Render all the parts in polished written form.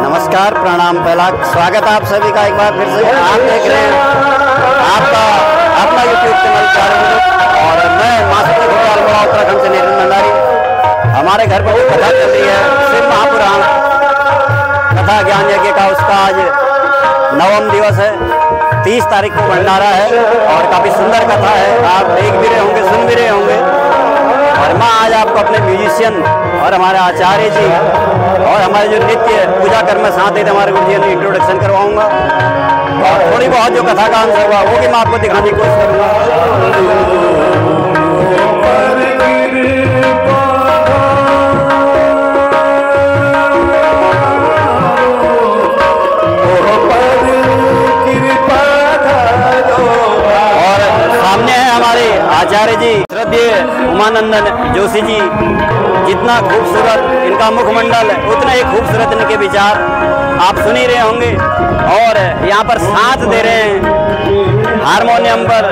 नमस्कार, प्रणाम, पहला स्वागत आप सभी का एक बार फिर से। आप देख रहे हैं आपका अपना यूट्यूब चैनल चारों और मैं मासूम उत्तराखंड से नितिन भंडारी। हमारे घर पर जो कथा चल रही है शिव महापुराण कथा ज्ञान यज्ञ का, उसका आज 9वां दिवस है। 30 तारीख को भंडारा है और काफ़ी सुंदर कथा है। आप देख भी रहे होंगे, सुन भी रहे होंगे। और मैं आज आपको अपने म्यूजिशियन और हमारे आचार्य जी और हमारे जो नित्य पूजा कर्म में साथ देते हमारे गुरुजी ने इंट्रोडक्शन करवाऊंगा और थोड़ी बहुत जो कथा का अंश होगा वो भी मैं आपको दिखाने की कोशिश करूँगा। आचार्य जी श्रद्धेय उमानंदन जोशी जी, जितना खूबसूरत इनका मुखमंडल है उतना ही खूबसूरत इनके विचार आप सुन ही रहे होंगे। और यहाँ पर साथ दे रहे हैं हारमोनियम पर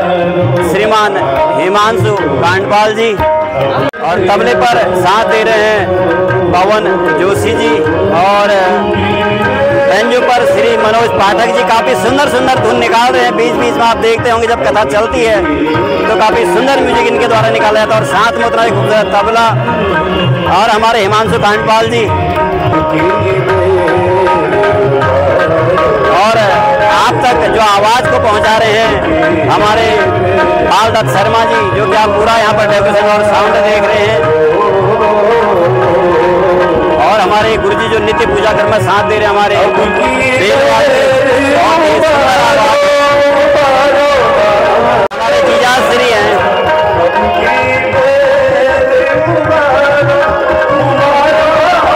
श्रीमान हिमांशु कांडपाल जी और तबले पर साथ दे रहे हैं पवन जोशी जी और बेंजो पर श्री मनोज पाठक जी। काफ़ी सुंदर सुंदर धुन निकाल रहे हैं। बीच बीच में आप देखते होंगे जब कथा चलती है तो काफ़ी सुंदर म्यूजिक इनके द्वारा निकाला जाता है। और साथ में उतना ही खूबसूरत तबला और हमारे हिमांशु कांडपाल जी और आप तक जो आवाज़ को पहुंचा रहे हैं हमारे बाल दत्त शर्मा जी, जो कि आप पूरा यहाँ पर डेकोरेशन और साउंड देख रहे हैं। और हमारे गुरुजी जो नित्य पूजा कर्म में साथ दे रहे हैं हमारे जीजा श्री हैं।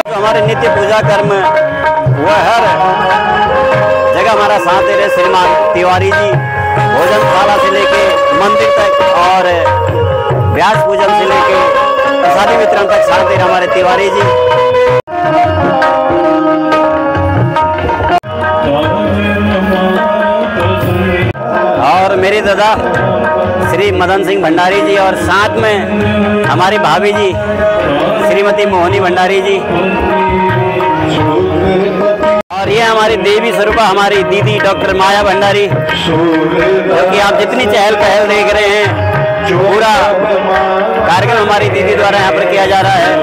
जो हमारे नित्य पूजा कर्म वो हर जगह हमारा साथ दे रहे श्रीमान तिवारी जी, भोजनशाला से लेके मंदिर तक और व्यास पूजन से लेके प्रसादी वितरण तक साथ दे रहे हमारे तिवारी जी। और मेरे दादा श्री मदन सिंह भंडारी जी और साथ में हमारी भाभी जी श्रीमती मोहनी भंडारी जी और ये हमारी देवी स्वरूपा हमारी दीदी डॉक्टर माया भंडारी, जो कि आप जितनी चहल पहल देख रहे हैं पूरा कार्यक्रम हमारी दीदी द्वारा यहाँ पर किया जा रहा है।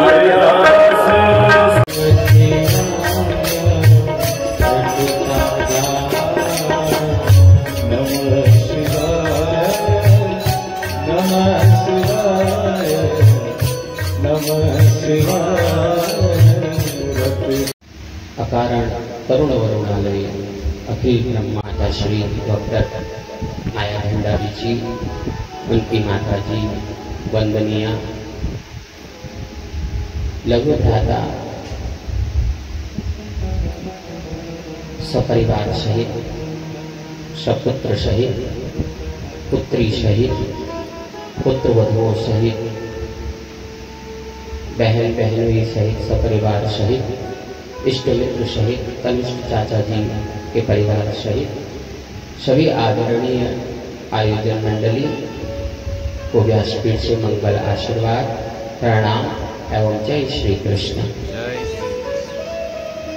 अकारण तरुण वरुणालय अखिल ब्रह्माता श्री डॉक्टर माया भंडारी जी, उनकी माता जी वंदनीय लघु भ्राता सपरिवार सहित सपुत्र सहित पुत्री सहित पुत्र वधुओं सहित बहन बहनोई सहित सपरिवार सहित इष्ट मित्र सहित कनिष्ठ चाचा जी के परिवार सहित सभी आदरणीय आयोजन मंडली को व्यासपीठ से मंगल आशीर्वाद प्रणाम एवं जय श्री कृष्ण।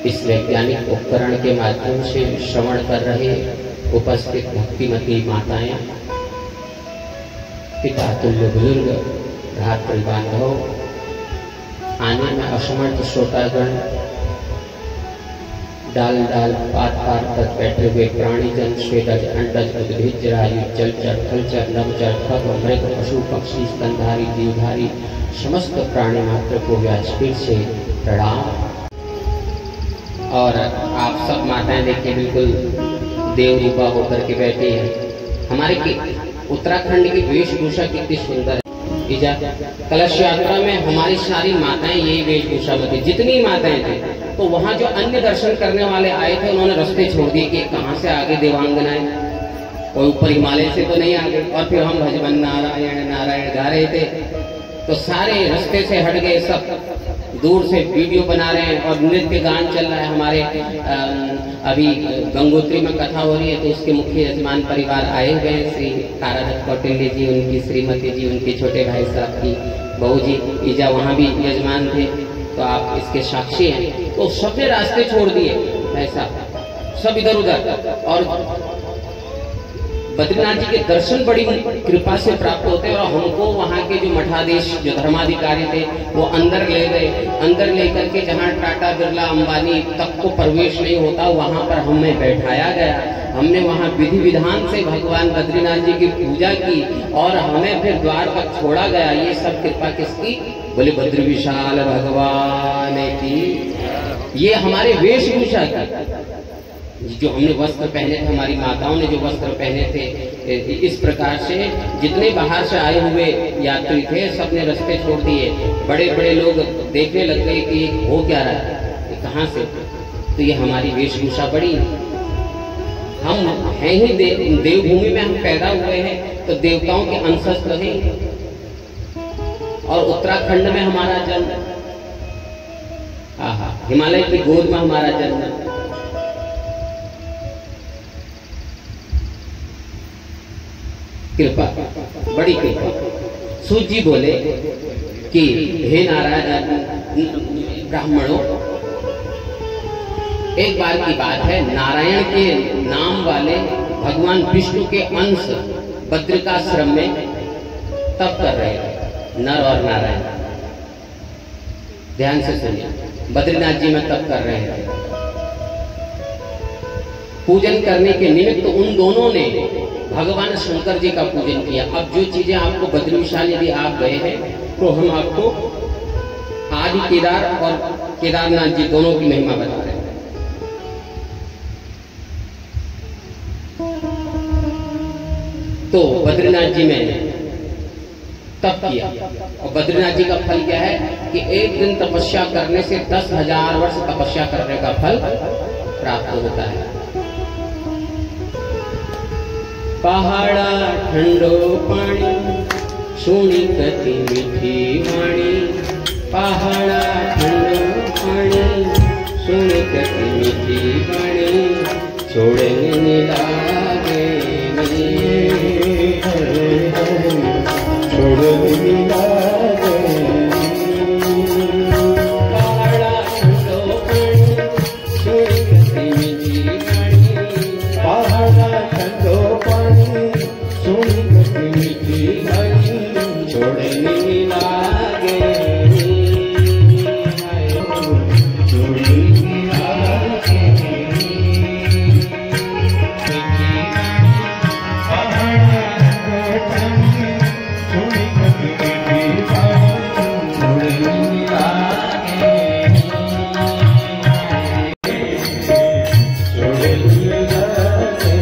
इस वैज्ञानिक उपकरण के माध्यम से श्रवण कर रहे उपस्थित भक्तिमती माताएं, पिता तुल्य बुजुर्ग, भ्रातृ बांधव, आने में असमर्थ श्रोतागण, डाल डाल पात पार तक बैठे हुए प्राणीजन, स्वेदज अंडज उद्भिज रायु जलचर थलचर नवचर खग मृग पशु पक्षी स्तनधारी जीवधारी समस्त प्राणी मात्र को व्यासपीठ से प्रणाम। और आप सब माताएं देखिए बिल्कुल देव रूपा होकर के बैठी हैं। हमारे उत्तराखंड की वेशभूषा कितनी सुंदर है। इजा कलश यात्रा में हमारी सारी माताएं यही वेशभूषा में थी, जितनी माताएं थी। तो वहां जो अन्य दर्शन करने वाले आए थे उन्होंने रास्ते छोड़ दिए कि कहाँ से आगे देवांगनाएं, कोई ऊपर हिमालय से तो नहीं आ गए। और फिर हम भजन नारायण नारायण गा रहे थे, तो सारे रास्ते से हट गए, सब दूर से वीडियो बना रहे हैं और नृत्य गान चल रहा है। हमारे अभी गंगोत्री में कथा हो रही है, तो उसके मुख्य यजमान परिवार आए हुए हैं, श्री तारानाथ कौटिल्य जी, उनकी श्रीमती जी, उनके छोटे भाई साहब की बहू जी ईजा वहाँ भी यजमान थे, तो आप इसके साक्षी हैं। तो सबने रास्ते छोड़ दिए ऐसा, सब इधर उधर, और बद्रीनाथ जी के दर्शन बड़ी कृपा से प्राप्त होते हैं। और हमको वहाँ के जो मठाधीश, जो धर्माधिकारी थे, वो अंदर ले गए। अंदर लेकर के जहाँ टाटा बिरला अंबानी तक को प्रवेश नहीं होता, वहाँ पर हमें बैठाया गया। हमने वहाँ विधि विधान से भगवान बद्रीनाथ जी की पूजा की और हमें फिर द्वार पर छोड़ा गया। ये सब कृपा किसकी? बोले बद्र विशाल भगवान की। ये हमारे वेशभूषा की, जो हमने वस्त्र पहने थे, हमारी माताओं ने जो वस्त्र पहने थे, इस प्रकार से जितने बाहर से आए हुए यात्री थे सबने रास्ते छोड़ दिए। बड़े बड़े लोग देखने लग गए कि ये हो क्या रहा है, ये कहाँ से? तो ये हमारी वेशभूषा बड़ी, हम हैं ही देवभूमि में हम पैदा हुए हैं, तो देवताओं के अंशस्थ हैं। और उत्तराखंड में हमारा जन्म, हिमालय की गोद में हमारा जन्म। कृपा, बड़ी कृपा। सूत जी बोले कि हे नारायण ब्राह्मणों, एक बार की बात है, नारायण के नाम वाले भगवान विष्णु के अंश बद्रिकाश्रम में तप कर रहे थे, नर और नारायण। ध्यान से सुनिए, बद्रीनाथ जी में तप कर रहे हैं। पूजन करने के निमित्त उन दोनों ने भगवान शंकर जी का पूजन किया। अब जो चीजें आपको बद्री विशाल, यदि आप गए हैं तो हम आपको आदि केदार और केदारनाथ जी दोनों की महिमा बता रहे हैं। तो बद्रीनाथ जी में तप किया, और बद्रीनाथ जी का फल क्या है कि एक दिन तपस्या करने से 10,000 वर्ष तपस्या करने का फल प्राप्त होता है। पहाड़ा ठंडो पानी, सुनी कति मीठी वाणी। पहाड़ा ठंडो पानी, सुनी कति मीठी वाणी। छोड़ने लागे छोड़ने लागे। पहाड़ा ठंडो पानी, सुनी कति मीठी वाणी। पहाड़ा ठंडो पानी, सुनी कति मीठी वाणी। छोड़ने लागे छोड़ने लागे।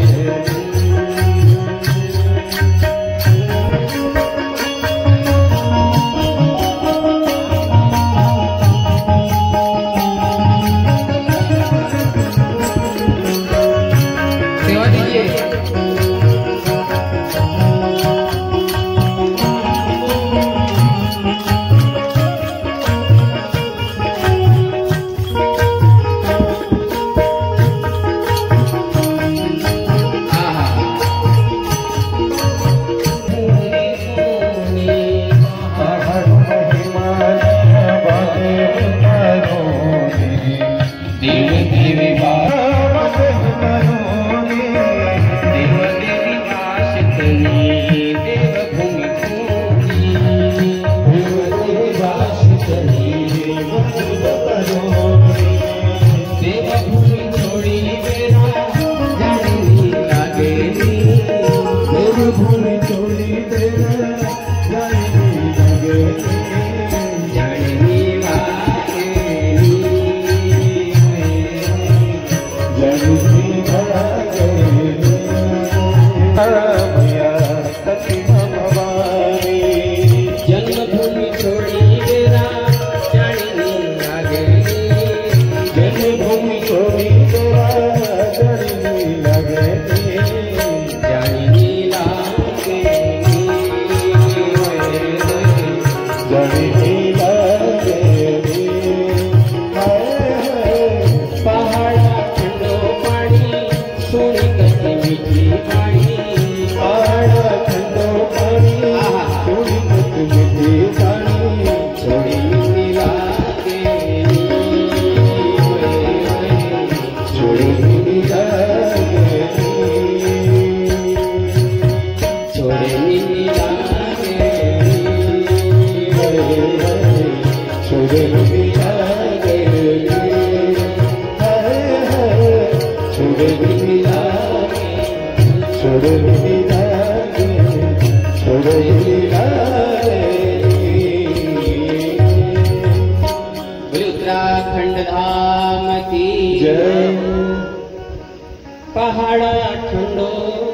पहाड़ा ठंडो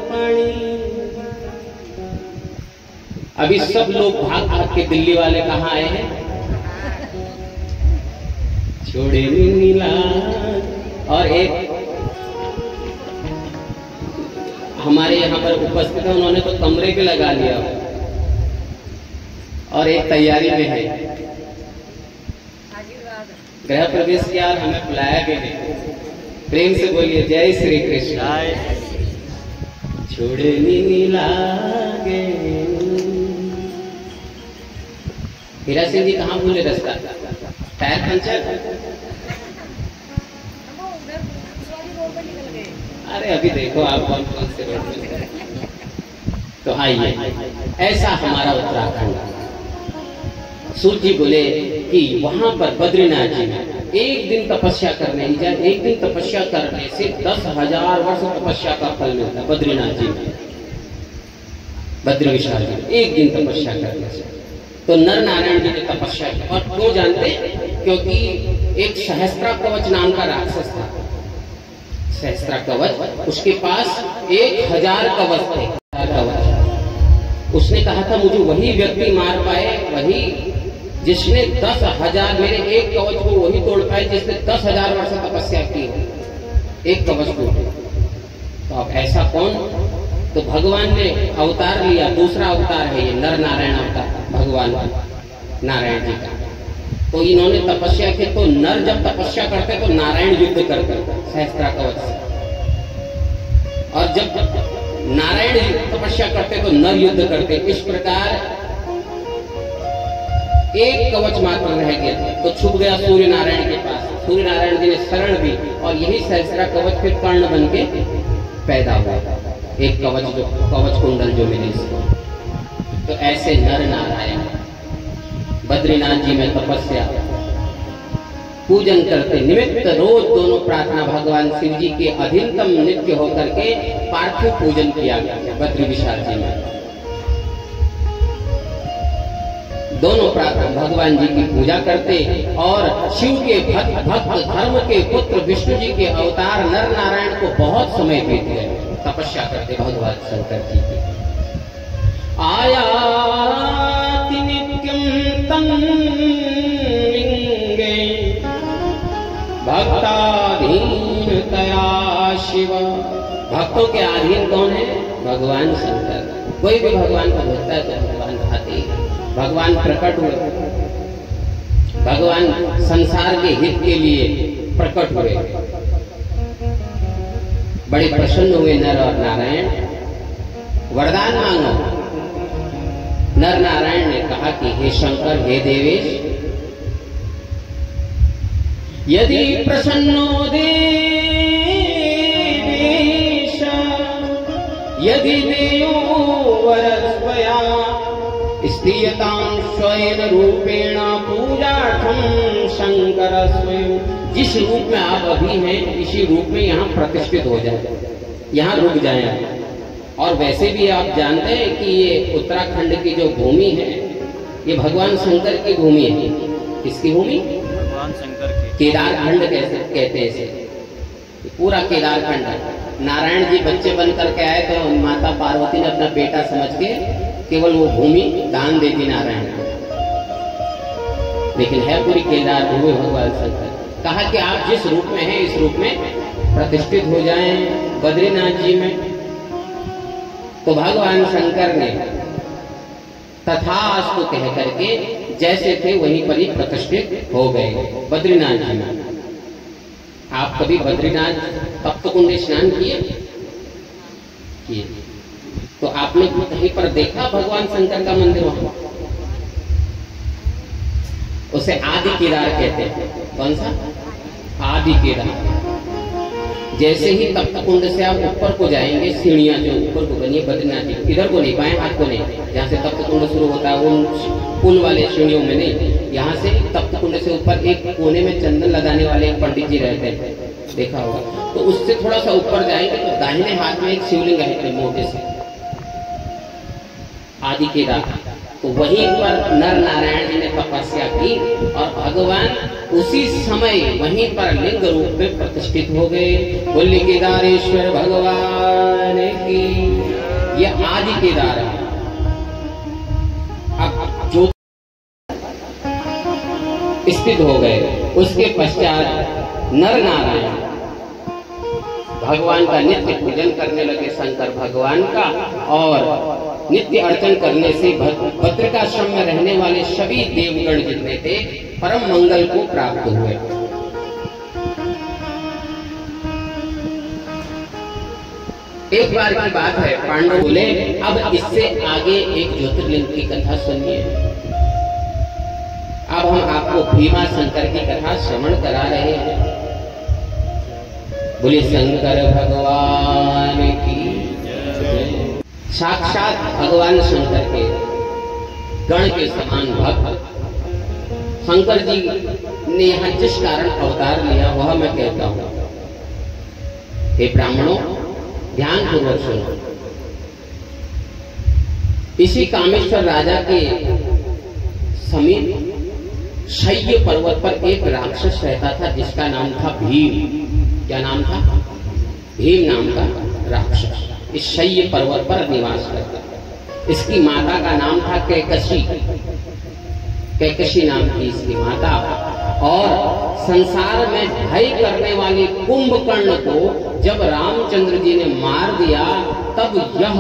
पानी। अभी सब लोग भाग भाग के दिल्ली वाले कहाँ आए हैं? छोड़े नीला। और एक हमारे यहाँ पर उपस्थित है, उन्होंने तो कमरे पे लगा लिया और एक तैयारी में है गृह प्रवेश किया और हमें बुलाया भी नहीं। प्रेम से बोलिए जय श्री कृष्ण। छोड़े नीला गे। हीरा सिंह जी कहाँ भूले रास्ता? Tyre puncture. अरे अभी देखो आप कौन कौन से रोड में। तो आइए, ऐसा हमारा उत्तराखंड। सूर्य जी बोले कि वहां पर बद्रीनाथ जी में एक दिन तपस्या करने ही जाए, एक दिन तपस्या करने से 10,000 वर्ष तपस्या का फल मिलता है। बद्रीनाथ जी में, बद्री विशाल जी में एक दिन तपस्या करने से। तो नर नारायण जी ने तपस्या की। और क्यों जानते? क्योंकि एक सहस्त्रा कवच नाम का राक्षस था। सहस्त्रा कवच, उसके पास 1000 कवच थे। कवच उसने कहा था मुझे वही व्यक्ति मार पाए, वही जिसने 10,000 मेरे एक कवच को वही तोड़ पाए जिसने 10,000 वर्ष तपस्या की हो। एक कवच को। तो अब ऐसा कौन? तो भगवान ने अवतार लिया। दूसरा अवतार है ये नर नारायण अवतार, भगवान नारायण जी का। तो इन्होंने तपस्या की। तो नर जब तपस्या करते तो नारायण युद्ध करते सहस्त्रा कवच से, और जब नारायण तपस्या करते तो नर युद्ध करते। इस प्रकार एक कवच मात्र रह गया तो छुप गया सूर्य नारायण के पास। सूर्य नारायण जी ने शरण दी और यही सहस्त्रा कवच फिर कर्ण बन के पैदा हुआ। एक कवच, जो कवच कुंडल जो मिले इसको। तो ऐसे नर नारायण बद्रीनाथ जी में तपस्या पूजन करते निमित्त रोज दोनों प्रार्थना भगवान शिव जी के अधीनतम नित्य होकर के पार्थिव पूजन किया गया बद्री विशाल जी में। दोनों प्रार्थना भगवान जी की पूजा करते और शिव के भक्त धर्म के पुत्र विष्णु जी के अवतार नर नारायण को बहुत समय बीत गए तपस्या करते भगवान शंकर जी की। आया भक्ताधीन तया शिव। भक्तों के अधीन कौन है? भगवान शंकर। कोई भी भगवान को भजता है तो भगवान भाते। भगवान प्रकट हुए, भगवान संसार के हित के लिए प्रकट हुए। बड़े प्रसन्न हुए नर और नारायण। वरदान मांगो। नर नारायण ने कहा कि हे शंकर, हे देवेश, यदि प्रसन्नो देवेश यदि देयो वरस्वया स्थियतां स्वयं रूपेण पूजार्थं शंकर स्वयं। जिस रूप में आप अभी हैं इसी रूप में यहाँ प्रतिष्ठित हो जाए, यहाँ रुक जाए। और वैसे भी आप जानते हैं कि ये उत्तराखंड की जो भूमि है ये भगवान शंकर की भूमि है। किसकी भूमि? भगवान शंकर की। केदारखंड कहते हैं इसे। पूरा केदारखंड है। नारायण जी बच्चे बन करके आए तो माता पार्वती ने अपना बेटा समझ के केवल वो भूमि दान दे दी नारायण को, लेकिन है पूरी केदार भूमि भगवान शंकर। कहा कि आप जिस रूप में हैं इस रूप में प्रतिष्ठित हो जाएं बद्रीनाथ जी में। तो भगवान शंकर ने तथास्तु कह करके जैसे थे वहीं पर ही प्रतिष्ठित हो गए बद्रीनाथ जी में। आप कभी बद्रीनाथ तप्त कुंड स्नान किए? तो आपने कहीं पर देखा भगवान शंकर का मंदिर वहां? उसे आदि केदार कहते हैं। कौन सा? आदि केदार। जैसे ही तप्त कुंड से आप ऊपर को जाएंगे, सीढ़ियां जो ऊपर को बनी है बद्रीनाथ जी, इधर को नहीं, बाएं हाथ को नहीं, जहाँ से तप्त कुंड शुरू होता है उन पुल वाले सीढ़ियों में नहीं, यहाँ से तप्त कुंड से ऊपर एक कोने में चंदन लगाने वाले एक पंडित जी रहते हैं, देखा होगा। तो उससे थोड़ा सा ऊपर जाएंगे तो दाहिने हाथ में एक शिवलिंग है मोटे से, आदि केदार। तो वहीं पर नर नारायण जी ने तपस्या की थी और भगवान उसी समय वहीं पर लिंग रूप में प्रतिष्ठित हो गए। बोलिए केदारेश्वर भगवान की। ये आदि केदार है। अब जो स्थित हो गए, उसके पश्चात नर नारायण भगवान का नित्य पूजन करने लगे, शंकर भगवान का, और नित्य अर्चन करने से भद्रिकाश्रम में रहने वाले सभी देवगण जितने थे परम मंगल को प्राप्त हुए। एक बार की बात है, पांडव बोले अब इससे आगे एक ज्योतिर्लिंग की कथा सुनिए। अब हम आपको भीमा शंकर की कथा श्रवण करा रहे हैं। बोले शंकर भगवान की। साक्षात भगवान शंकर के गण के समान भक्त शंकर जी ने यहाँ जिस कारण अवतार लिया वह मैं कहता हूं। हे ब्राह्मणों, ध्यान पूर्वक सुनो। इसी कामेश्वर राजा के समीप शैय पर्वत पर एक राक्षस रहता था जिसका नाम था भीम। क्या नाम था? भीम नाम का राक्षस इस शैय पर्वत पर निवास करता था। इसकी माता का नाम था कैकसी। कैकसी नाम की इसकी माता। और संसार में भय करने वाले कुंभकर्ण को जब रामचंद्र जी ने मार दिया, तब यह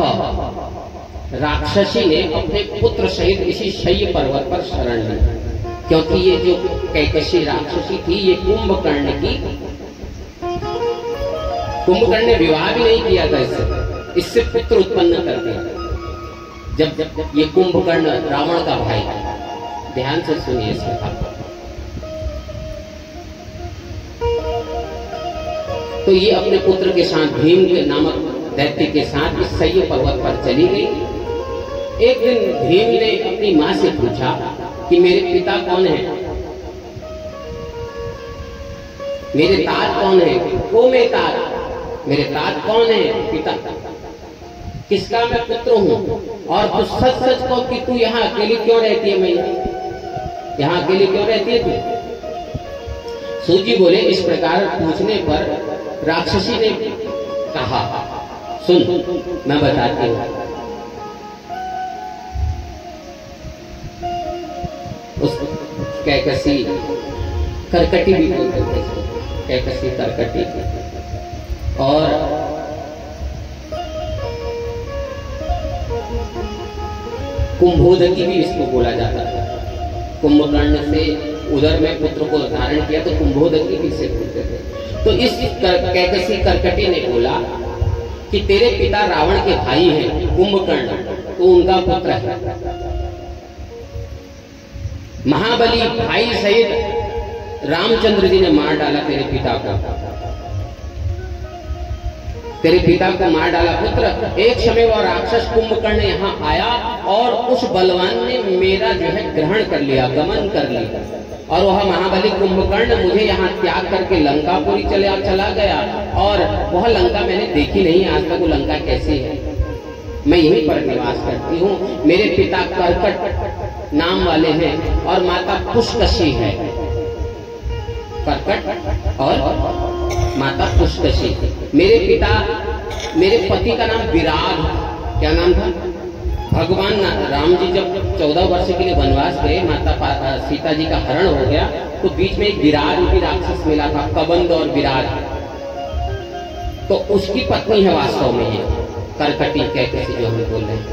राक्षसी ने अपने पुत्र सहित इसी शैय पर्वत पर शरण ली। क्योंकि ये जो कैकसी राक्षसी थी, ये कुंभकर्ण ने विवाह भी नहीं किया था, इससे पुत्र उत्पन्न कर दिया। जब ये कुंभकर्ण रावण का भाई, ध्यान से सुनिए इस कथा को। तो ये अपने पुत्र के साथ, भीम के नामक दैत्य के साथ इस शैय पर्वत पर चली गई। एक दिन भीम ने अपनी मां से पूछा कि मेरे पिता कौन है, मेरे तात कौन है? वो मेरे तात, मेरे तात कौन है? पिता। किसका मैं पुत्र हूं? और तू सच सच कहो कि तू यहाँ अकेली क्यों रहती है? मैं यहाँ अकेली क्यों रहती है तू? सूजी बोले इस प्रकार पूछने पर राक्षसी ने कहा, सुन मैं बताती हूं। उस कैकसी, करकटी भी बोलते थे, कैकसी करकटी, और कुंभोदकी भी इसको बोला जाता था। कुंभकर्ण से उदर में पुत्र को धारण किया तो कुंभोदकी भी इसे बोलते थे। तो इस कैकसी करकटी ने बोला कि तेरे पिता रावण के भाई हैं कुंभकर्ण, तो उनका पुत्र है। महाबली भाई सहित रामचंद्र जी ने मार डाला तेरे पिता को, तेरे पिता को मार डाला पुत्र। एक समय वह राक्षस कुंभकर्ण यहाँ आया और उस बलवान ने मेरा जो है ग्रहण कर लिया, गमन कर लिया, और वह महाबली कुंभकर्ण मुझे यहाँ त्याग करके लंकापुरी चला गया। और वह लंका मैंने देखी नहीं आज तक। वो लंका कैसी है? मैं यहीं पर निवास करती हूँ। मेरे पिता कर्कट नाम वाले हैं और माता पुष्कशी है। कर्कट और माता पुष्कशी। मेरे पति का नाम विराट। क्या नाम था? भगवान राम जी जब 14 वर्ष के लिए वनवास गए, माता सीता जी का हरण हो गया, तो बीच में एक विराट भी राक्षस मिला था, कबंध और विराट। तो उसकी पत्नी है वास्तव में ये करकटी कैकसी जो हम बोल रहे हैं।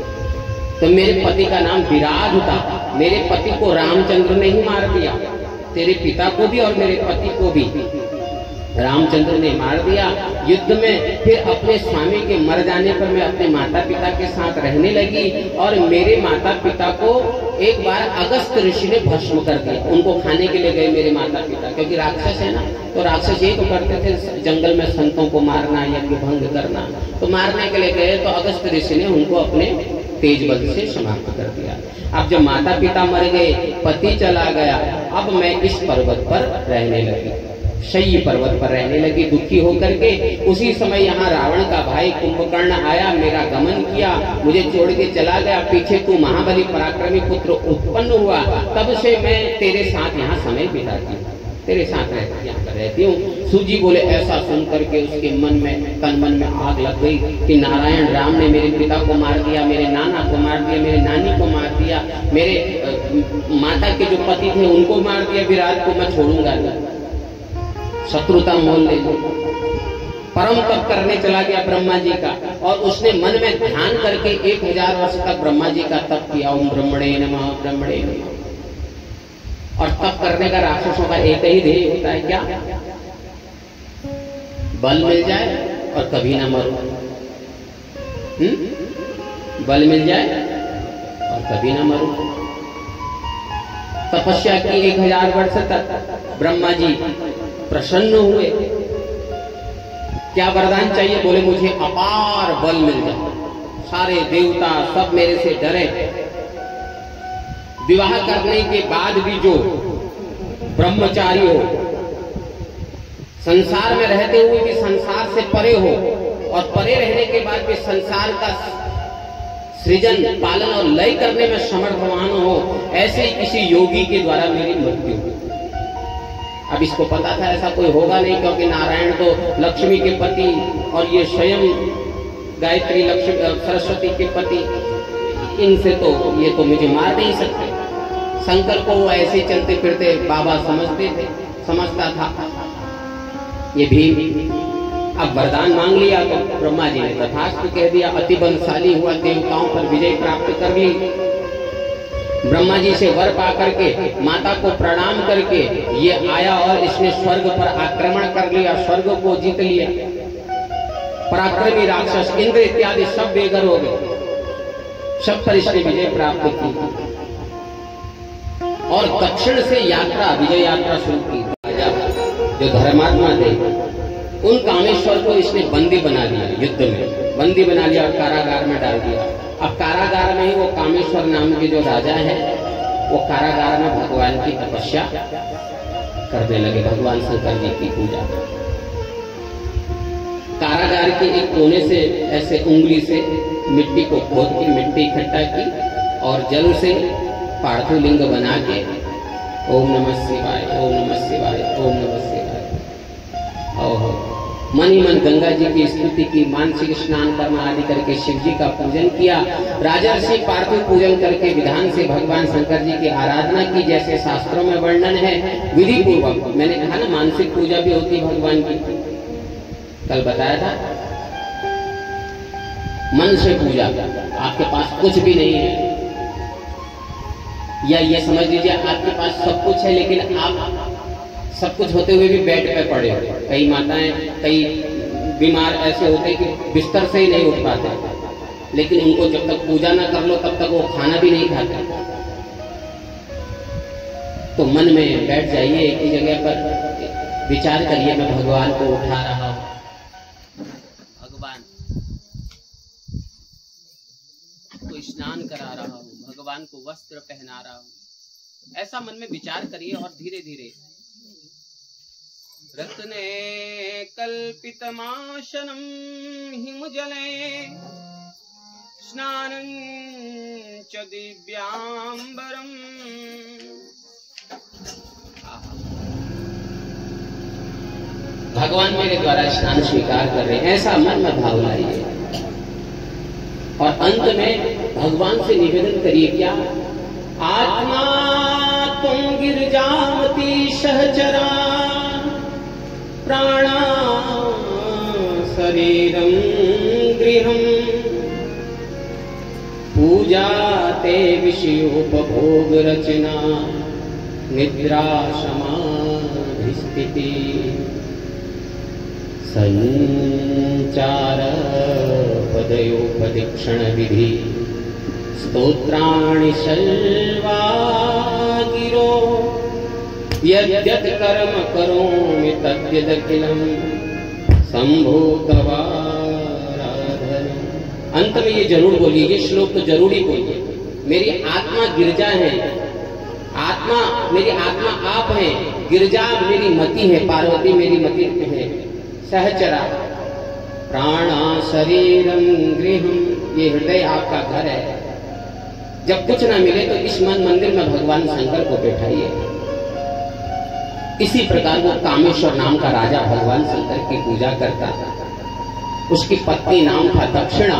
तो मेरे पति का नाम विराट था। मेरे पति को रामचंद्र ने ही मार दिया, तेरे पिता को भी और मेरे पति को भी रामचंद्र ने मार दिया युद्ध में। फिर अपने स्वामी के मर जाने पर मैं अपने माता पिता के साथ रहने लगी, और मेरे माता पिता को एक बार अगस्त ऋषि ने भस्म कर दिया। उनको खाने के लिए गए मेरे माता पिता, क्योंकि राक्षस है ना, तो राक्षस ये तो करते थे जंगल में संतों को मारना, यज्ञ भंग करना। तो मारने के लिए गए तो अगस्त ऋषि ने उनको अपने तेज बल से समाप्त कर दिया। अब जब माता पिता मर गए, पति चला गया, अब मैं इस पर्वत पर रहने लगी। शय्य पर्वत पर रहने लगी दुखी होकर के। उसी समय यहाँ रावण का भाई कुंभकर्ण आया, मेरा गमन किया, मुझे छोड़ के चला गया। पीछे तू महाबली पराक्रमी पुत्र उत्पन्न हुआ, तब से मैं तेरे साथ यहाँ समय बिताती हूँ, तेरे साथ यहाँ पर रहती हूँ। सूजी बोले ऐसा सुन करके उसके मन में, तन मन में आग लग गई कि नारायण राम ने मेरे पिता को मार दिया, मेरे नाना को मार दिया, मेरे नानी को मार दिया, मेरे माता के जो पति थे उनको मार दिया, विराट को मैं छोड़ूंगा नहीं, शत्रुता मोल ले लो। परम तप करने चला गया ब्रह्मा जी का, और उसने मन में ध्यान करके 1000 वर्ष तक ब्रह्मा जी का तप किया। ओम ब्रह्मणे नमः, ब्रह्मणे नमः। और तप करने का राक्षसों का एक ही ध्येय होता है, क्या? बल मिल जाए और कभी ना मरो। बल मिल जाए और कभी ना मरो। तपस्या की 1000 वर्ष तक ब्रह्मा जी प्रसन्न हुए। क्या वरदान चाहिए? बोले मुझे अपार बल मिल जाए, सारे देवता सब मेरे से डरे। विवाह करने के बाद भी जो ब्रह्मचारी हो, संसार में रहते हुए भी संसार से परे हो, और परे रहने के बाद भी संसार का सृजन, पालन और लय करने में समर्थवान हो, ऐसे ही किसी योगी के द्वारा मेरी मृत्यु हुई। अब इसको पता था ऐसा कोई होगा नहीं, क्योंकि नारायण तो लक्ष्मी के पति और ये स्वयं गायत्री लक्ष्मी सरस्वती के पति, इनसे तो ये तो मुझे मार नहीं सकते। शंकर को वो ऐसे चलते फिरते बाबा समझते थे, समझता था। ये भी अब वरदान मांग लिया तो ब्रह्मा जी ने तथास्तु कह दिया। अति बलशाली हुआ, देवताओं पर विजय प्राप्त कर ली। ब्रह्मा जी से वर पा करके, माता को प्रणाम करके ये आया और इसने स्वर्ग पर आक्रमण कर लिया, स्वर्ग को जीत लिया। पराक्रमी राक्षस इंद्र इत्यादि सब बेघर हो गए, सब पर इसने विजय प्राप्त की और दक्षिण से यात्रा, विजय यात्रा शुरू की। जो धर्मात्मा थे उन कामेश्वर को इसने बंदी बना दिया, युद्ध में बंदी बना लिया और कारागार में डाल दिया। अब कारागार में ही वो कामेश्वर नाम के जो राजा है, वो कारागार में भगवान की तपस्या करने लगे, भगवान शंकर जी की पूजा। कारागार के एक कोने से ऐसे उंगली से मिट्टी को खोद के मिट्टी इकट्ठा की और जल से पार्थु लिंग बना के ओम नमः शिवाय, ओम नमः शिवाय, ओम नमः शिवाय। ओहो, मन ही मन गंगा जी की स्तुति की, मानसिक स्नान कर्म आदि करके शिव जी का पूजन किया। राजर्षि पार्थिव पूजन करके विधान से भगवान शंकर जी की आराधना की, जैसे शास्त्रों में वर्णन है विधि पूर्वक। मैंने कहा ना मानसिक पूजा भी होती है भगवान की, कल बताया था। मन से पूजा, आपके पास कुछ भी नहीं है, या ये समझ लीजिए आपके पास सब कुछ है, लेकिन आप सब कुछ होते हुए भी बेड पे पड़े हो। कई माताएं, कई बीमार ऐसे होते हैं कि बिस्तर से ही नहीं उठ पाते, लेकिन उनको जब तक पूजा ना कर लो तब तक वो खाना भी नहीं खाते। तो मन में बैठ जाइए एक ही जगह पर, विचार करिए मैं भगवान को उठा रहा हूं, भगवान को स्नान करा रहा हूं, भगवान को वस्त्र पहना रहा हूं। ऐसा मन में विचार करिए और धीरे धीरे रत्ने कल्पितमाशनं हिमजले स्नानं च दिव्यांबरम्। भगवान मेरे द्वारा स्नान स्वीकार कर रहे हैं, ऐसा मन में भाव लाइए और अंत में भगवान से निवेदन करिए, क्या आत्मा तुम गिरजावती सहचरा प्राणा शरीरं गृहं पूजा ते विषयोपभोग रचना निद्रा समाधिस्थिति संचार पदयोपदीक्षण विधि स्तोत्राणि शल्वा गिरो यद्यत् कर्म करोमि तद्यदखिलं शंभो तवाराधन। अंत में ये जरूर बोलिए, ये श्लोक तो जरूर ही बोलिए। मेरी आत्मा गिरजा है, आत्मा मेरी आत्मा आप हैं, गिरजा मेरी मति है, पार्वती मेरी मति है, सहचरा प्राणा शरीरम गृहम, ये हृदय आपका घर है। जब कुछ ना मिले तो इस मन मंदिर में भगवान शंकर को बैठाइए। इसी प्रकार वो कामेश्वर नाम का राजा भगवान शंकर की पूजा करता था। उसकी पत्नी नाम था दक्षिणा,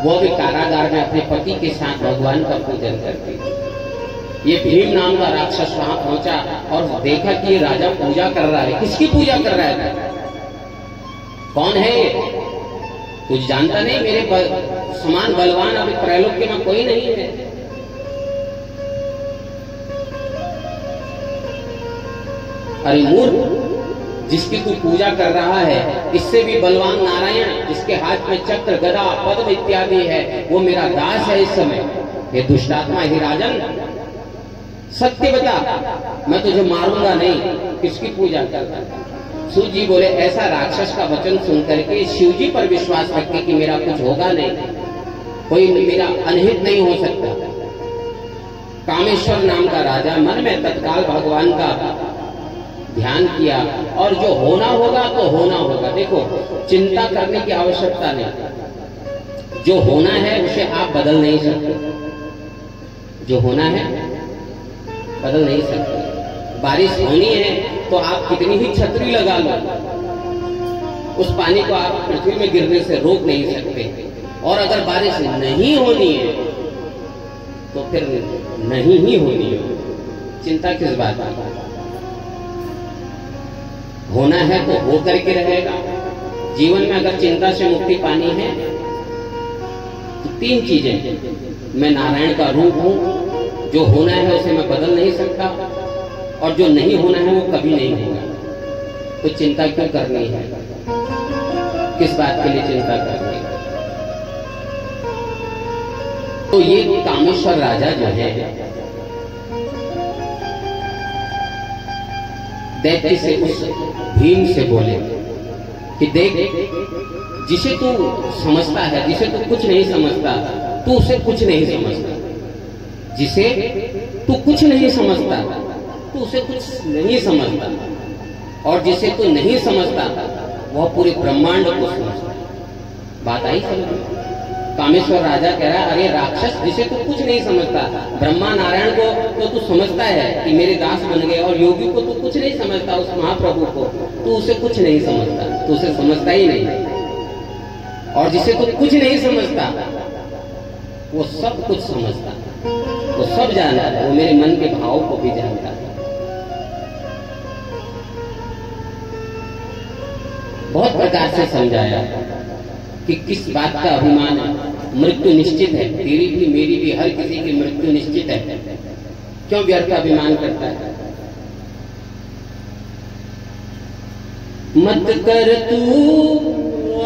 वो भी कारागार में अपने पति के साथ भगवान का पूजन करती थी। ये भीम नाम का राक्षस वहां पहुंचा और देखा कि ये राजा पूजा कर रहा है। किसकी पूजा कर रहा है? कौन है ये? कुछ जानता नहीं? मेरे समान बलवान अभी त्रैलोक्य में कोई नहीं है। अरे मूर्ख, जिसकी तू पूजा कर रहा है, इससे भी बलवान नारायण, जिसके हाथ में चक्र गदा पद्म इत्यादि है, वो मेरा दास है इस समय। ये दुष्टात्मा ही राजन, सत्य बता, मैं तुझे मारूंगा नहीं। किसकी पूजा करता? शिव जी बोले, ऐसा राक्षस का वचन सुनकर के शिव जी पर विश्वास रखते कि मेरा कुछ होगा नहीं, कोई मेरा अनहित नहीं हो सकता। कामेश्वर नाम का राजा मन में तत्काल भगवान का ध्यान किया और जो होना होगा तो होना होगा। देखो, चिंता करने की आवश्यकता नहीं। जो होना है उसे आप बदल नहीं सकते। जो होना है बदल नहीं सकते। बारिश होनी है तो आप कितनी ही छतरी लगा लो, उस पानी को आप पृथ्वी में गिरने से रोक नहीं सकते। और अगर बारिश नहीं होनी है तो फिर नहीं ही होनी है। चिंता किस बात की? होना है तो हो करके रहेगा। जीवन में अगर चिंता से मुक्ति पानी है तो तीन चीजें। मैं नारायण का रूप हूं, जो होना है उसे मैं बदल नहीं सकता, और जो नहीं होना है वो कभी नहीं होगा। तो चिंता क्यों करनी है? किस बात के लिए चिंता करनी है? तो ये कामेश्वर राजा जो है, दैत्य से उस भीम से बोले कि देख, जिसे तू समझता है, जिसे तू कुछ नहीं समझता, तू उसे कुछ नहीं समझता। जिसे तू कुछ नहीं समझता, तू उसे कुछ नहीं समझता। और जिसे तू नहीं समझता, वह पूरे ब्रह्मांड को समझता। बात आई समझ? कामेश्वर राजा कह रहा है, अरे राक्षस, जिसे तू कुछ नहीं समझता, ब्रह्मा नारायण को तो तू समझता है कि मेरे दास बन गए, और योगी को तू कुछ नहीं समझता, उस महाप्रभु को तू उसे कुछ नहीं समझता, तू उसे समझता ही नहीं। और जिसे तू कुछ नहीं समझता, वो सब कुछ समझता, वो सब जानता है, वो मेरे मन के भाव को भी जानता है। बहुत प्रकार से समझाया कि किस बात का अभिमान है। मृत्यु निश्चित है, तेरी भी मेरी भी, हर किसी की मृत्यु निश्चित है। क्यों व्यर्थ अभिमान करता है? मत कर तू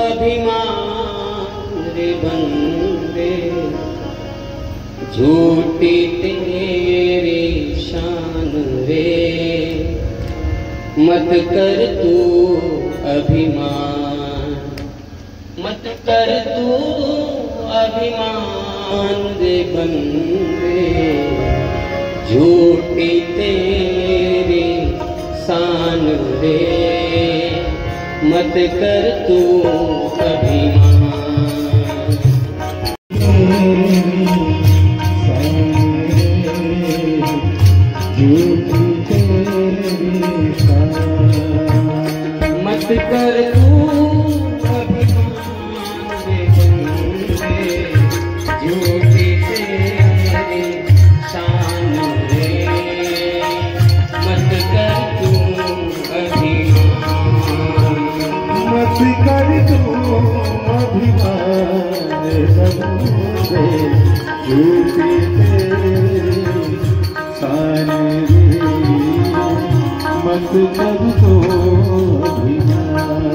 अभिमान रे बंदे, झूठी तेरी शान रे। मत कर तू अभिमान, मत कर तू अभिमान रे बंदे, झूठी तेरी शान रे। मत कर तू अभिमान। मत कर तू मत कर तो अभिमान।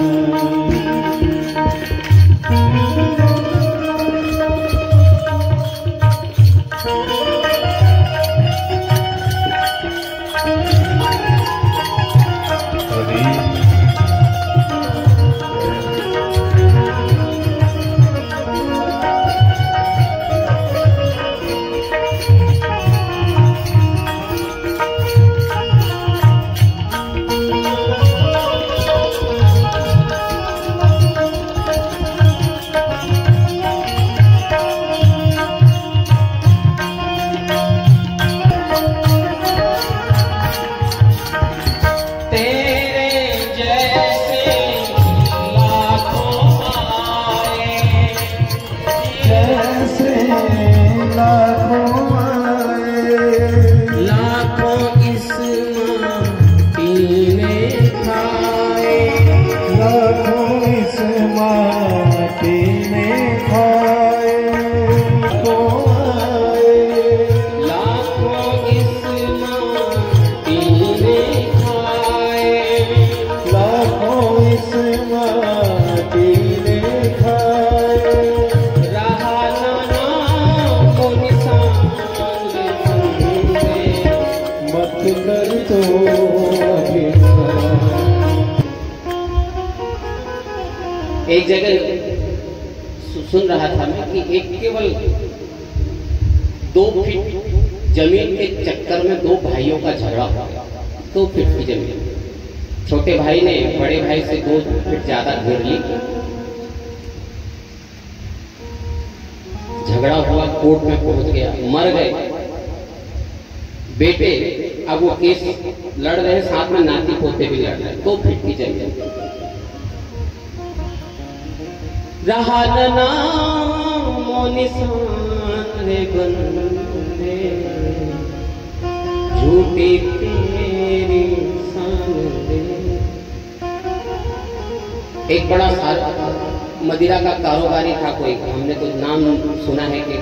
तो अभिमान। एक जगह सुन रहा था मैं कि एक केवल 2 फीट जमीन के चक्कर में 2 भाइयों का झगड़ा हुआ। 2 फीट की जमीन, छोटे भाई ने बड़े भाई से 2 फीट ज्यादा घेर ली। झगड़ा हुआ, कोर्ट में पहुंच गया, मर गए बेटे। अब वो केस लड़ रहे, साथ में नाती पोते भी लड़ रहे। 2 फीट की जमीन। रहा नामो निशान रे बंदे, झूठी तेरी शान रे। एक बड़ा मदिरा का कारोबारी था कोई, हमने तो नाम सुना है कि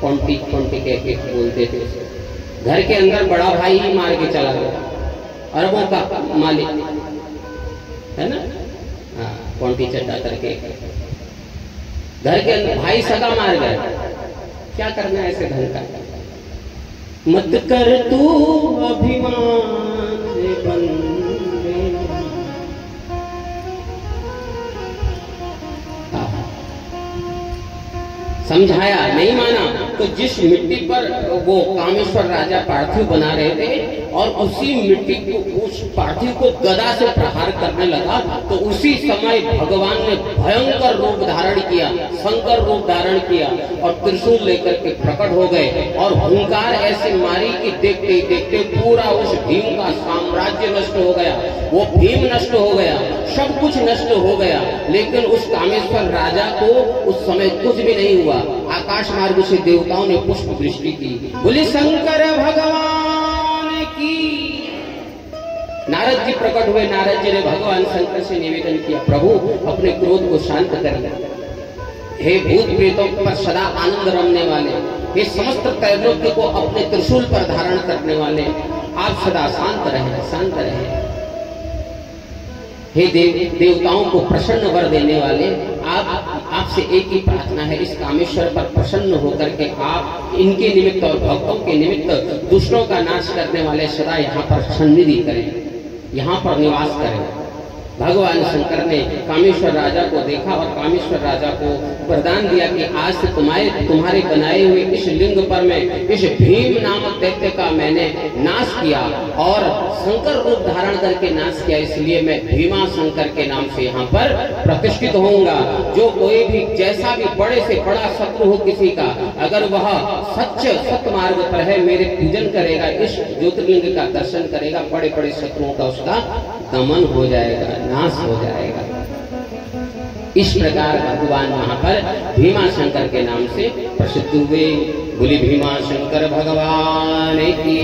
पोंटी पोंटी कह के बोलते थे उसे। घर के अंदर बड़ा भाई ही मार के चला गया, अरबों का मालिक है ना। हाँ, पोंटी चड्डा करके घर के अंदर भाई सगा मार गए। क्या करना है ऐसे धन का? मत कर तू अभिमान रे बंदे। समझाया, नहीं माना तो जिस मिट्टी पर वो कामेश्वर राजा पार्थिव बना रहे थे और उसी मिट्टी को, उस पार्थिव को गदा से प्रहार करने लगा, तो उसी समय भगवान ने भयंकर रूप धारण किया, शंकर रूप धारण किया और त्रिशूल लेकर के प्रकट हो गए और हुंकार ऐसे मारी कि देखते ही देखते पूरा उस भीम का साम्राज्य नष्ट हो गया। वो भीम नष्ट हो गया, सब कुछ नष्ट हो गया, लेकिन उस कामेश्वर राजा को उस समय कुछ भी नहीं हुआ। आकाश मार्ग से देवताओं ने पुष्प वृष्टि की। बोले शंकर भगवान की। नारद जी प्रकट हुए। नारद जी ने भगवान शंकर से निवेदन किया, प्रभु अपने क्रोध को शांत कर ले। हे भूत प्रेतों पर सदा आनंद रमने वाले, हे समस्त त्रैलोक्य को अपने त्रिशूल पर धारण करने वाले, आप सदा शांत रहे, शांत रहे। हे देवताओं को प्रसन्न वर देने वाले, आपसे एक ही प्रार्थना है, इस कामेश्वर पर प्रसन्न होकर के आप इनके निमित्त और भक्तों के निमित्त दुष्टों का नाश करने वाले सदा यहाँ पर सन्निधि करें, यहाँ पर निवास करें। भगवान शंकर ने कामेश्वर राजा को देखा और कामेश्वर राजा को वरदान दिया कि आज से तुम्हारे बनाए हुए इस लिंग पर मैं इस भीम नामक दैत्य का मैंने नाश किया और शंकर रूप धारण करके नाश किया, इसलिए मैं भीमा शंकर के नाम से यहाँ पर प्रतिष्ठित होऊंगा। जो कोई भी जैसा भी बड़े से बड़ा शत्रु हो किसी का, अगर वह सत्य मार्ग पर है, मेरे पूजन करेगा, इस ज्योतिर्लिंग का दर्शन करेगा, बड़े बड़े शत्रुओं का उसका दमन हो जाएगा, नाश हो जाएगा। इस प्रकार भगवान वहां पर भीमा शंकर के नाम से प्रसिद्ध हुए। बोली भीमा शंकर भगवान की।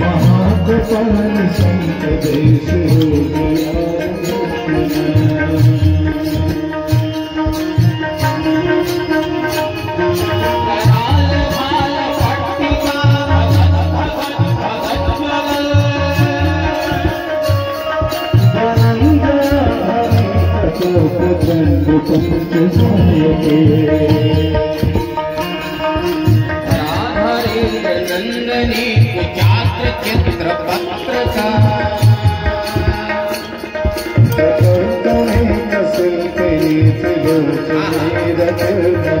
महागोपाल संत देश हो गया प्रचंड पंच सायके नंदनी कुचात्र चित्र पत्रका कसिल कई त्रिलोचनी रचना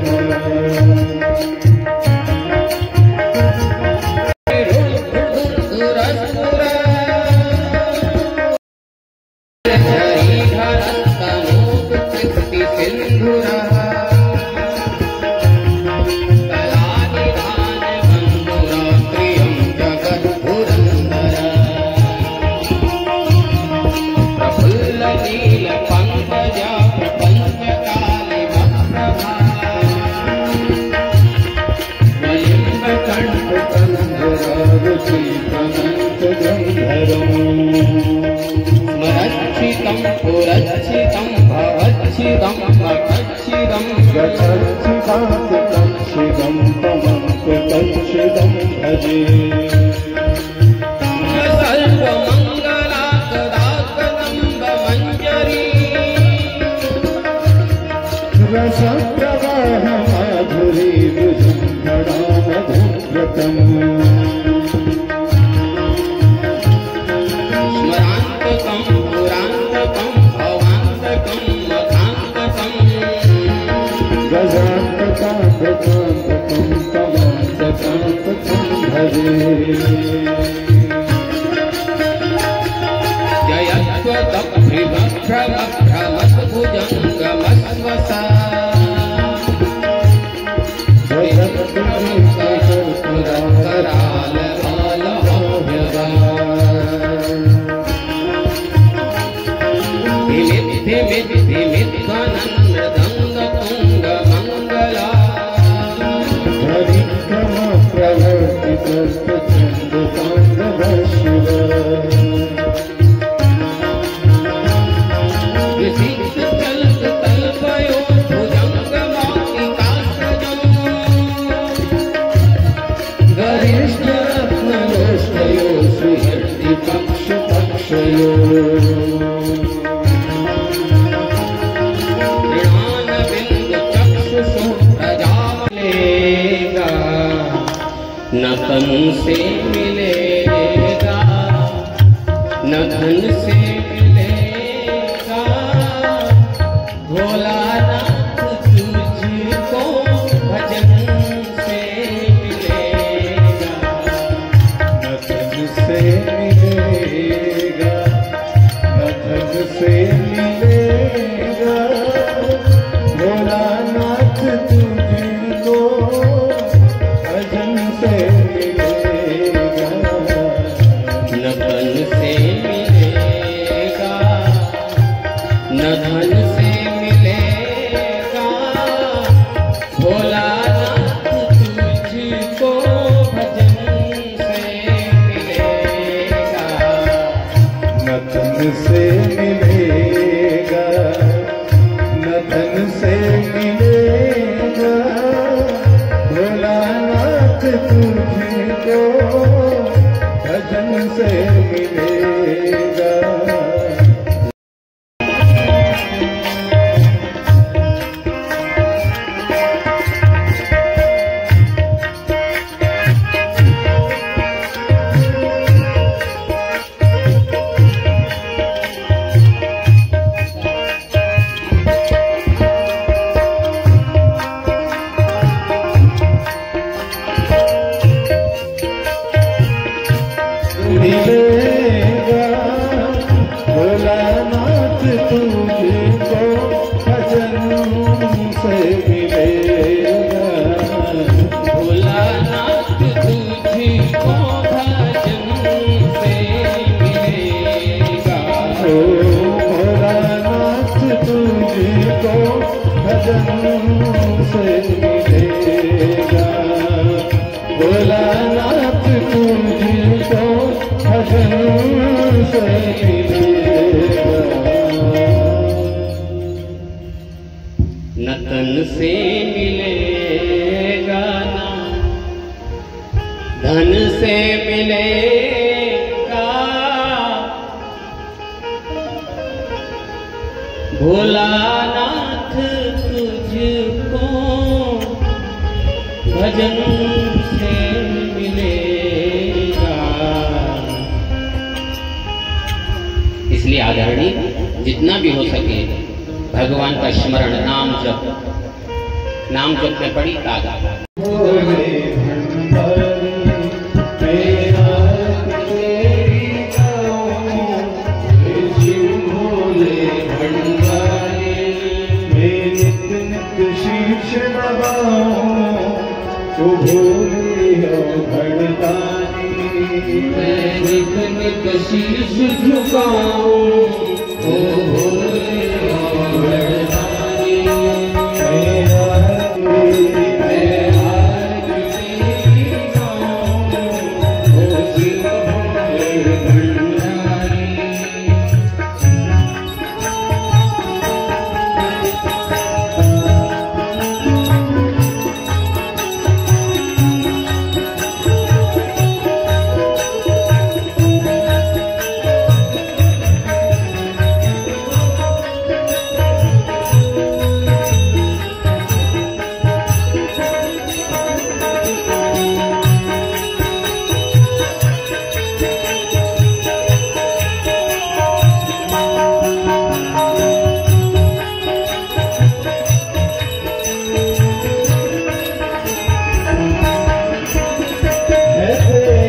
न तन से मिलेगा न धन से मिलेगा भोलानाथ तुझको भजन से मिलेगा न धन से मिलेगा न धन से मिलेगा भोलानाथ तुझको भजन से मिलेगा न तन से मिलेगा न धन से मिलेगा भोलानाथ तुझको भजन से मिलेगा न धन से मिलेगा न धन से मिलेगा भोलानाथ तुझको भजन से मिलेगा मिलेगा भोलानाथ तुझको भजन से मिलेगा भोलानाथ तुझको भजन से मिलेगा ओ भोलानाथ तुझको भजन से मिलेगा भोलानाथ तुझको भजन से मिलेगा न तन से मिलेगा न धन से मिलेगा भोलानाथ तुझको भजन से मिलेगा। इसलिए आदरणीय जितना भी हो सके भगवान का स्मरण, नाम जप में बड़ी ताकत। नित शीश झुकाऊं ओ भोले भगवानी, Hare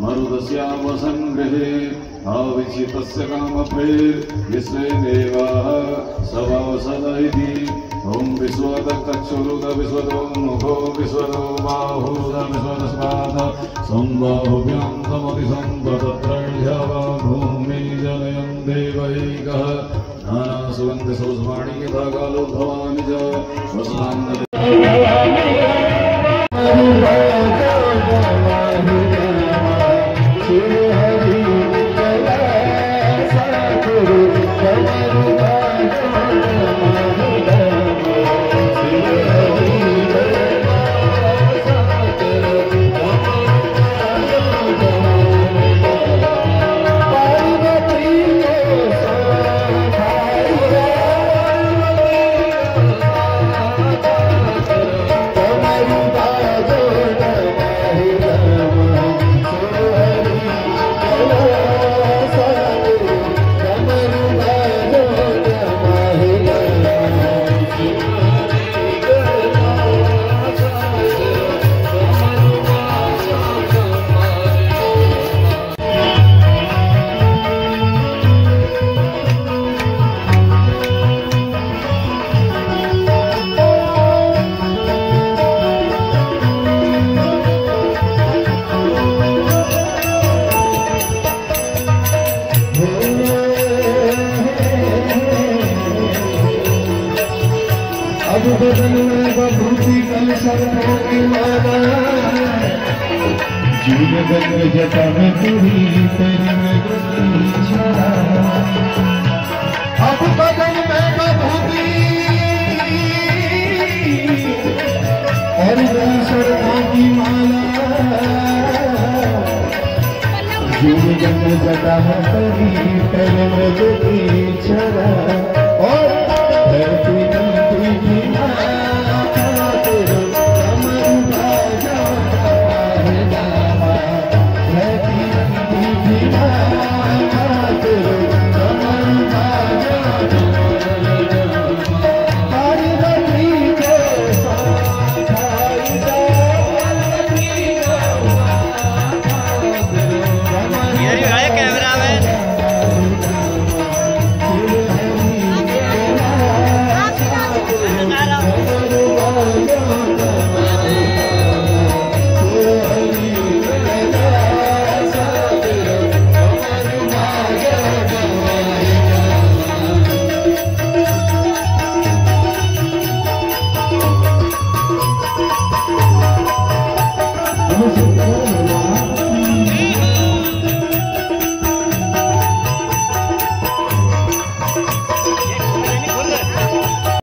मरुदस्यावसङ्गृहे अविचितस्य कामफले विश्वे देवाः सभासद इति ॐ विश्वदक्षुरुद विश्वदोन्मुखो विश्वदो बाहुरुद विश्वदस्पाद संबाहुभ्यां समतिसम्पतत्रैढ्यवा भूमि जनयन् देवैकः नानासुगन्धसौस्माणि यथा कालोद्भवानि च वसनान्नति Vamos